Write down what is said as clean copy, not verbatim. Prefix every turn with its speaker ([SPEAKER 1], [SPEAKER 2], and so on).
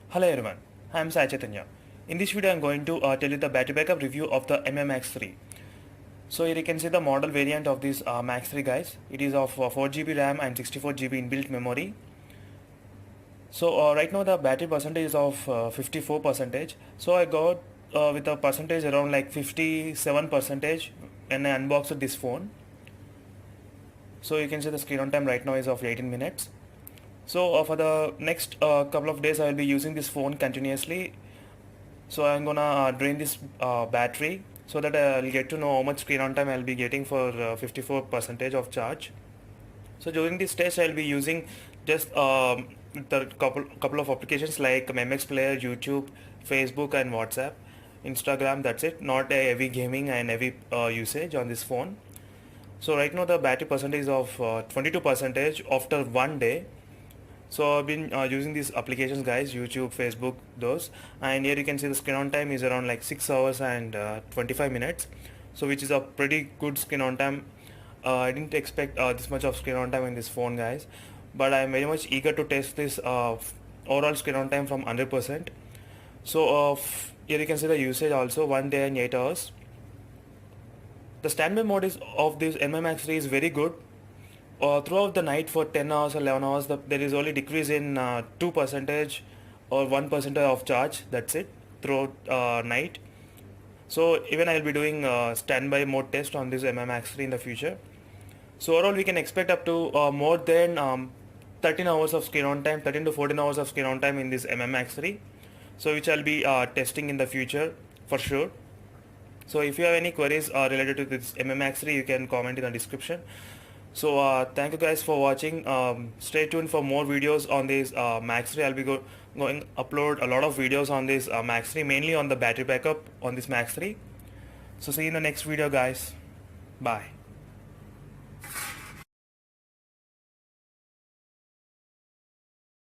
[SPEAKER 1] Hello everyone, I am Sai Chaitanya. In this video I am going to tell you the battery backup review of the Mi Max 3. So here you can see the model variant of this Max 3 guys. It is of 4GB RAM and 64GB inbuilt memory. So right now the battery percentage is of 54 percentage. So I got with a percentage around like 57 percentage when I unboxed this phone. So you can see the screen on time right now is of 18 minutes. So for the next couple of days I will be using this phone continuously. So I'm gonna drain this battery so that I'll get to know how much screen on time I'll be getting for 54 percentage of charge. So during this test I'll be using just the couple of applications like MX Player, YouTube, Facebook and WhatsApp, Instagram. That's it. Not a heavy gaming and heavy usage on this phone. So right now the battery percentage is of 22 percentage after one day. So I've been using these applications guys, YouTube, Facebook, those, and here you can see the screen on time is around like 6 hours and 25 minutes, so which is a pretty good screen on time. I didn't expect this much of screen on time in this phone guys, but I am very much eager to test this overall screen on time from 100%. So here you can see the usage also, 1 day and 8 hours. The standby mode is of this Mi Max 3 is very good. Throughout the night for 10 hours or 11 hours there is only decrease in 2 percentage or 1% of charge. That's it throughout night. So even I'll be doing standby mode test on this Mi Max 3 in the future. So overall we can expect up to more than 13 hours of screen on time, 13 to 14 hours of screen on time in this Mi Max 3, so which I'll be testing in the future for sure. So if you have any queries related to this Mi Max 3, you can comment in the description. So thank you guys for watching. Stay tuned for more videos on this Max 3. I'll be going upload a lot of videos on this Max 3, mainly on the battery backup on this Max 3. So see you in the next video guys. Bye.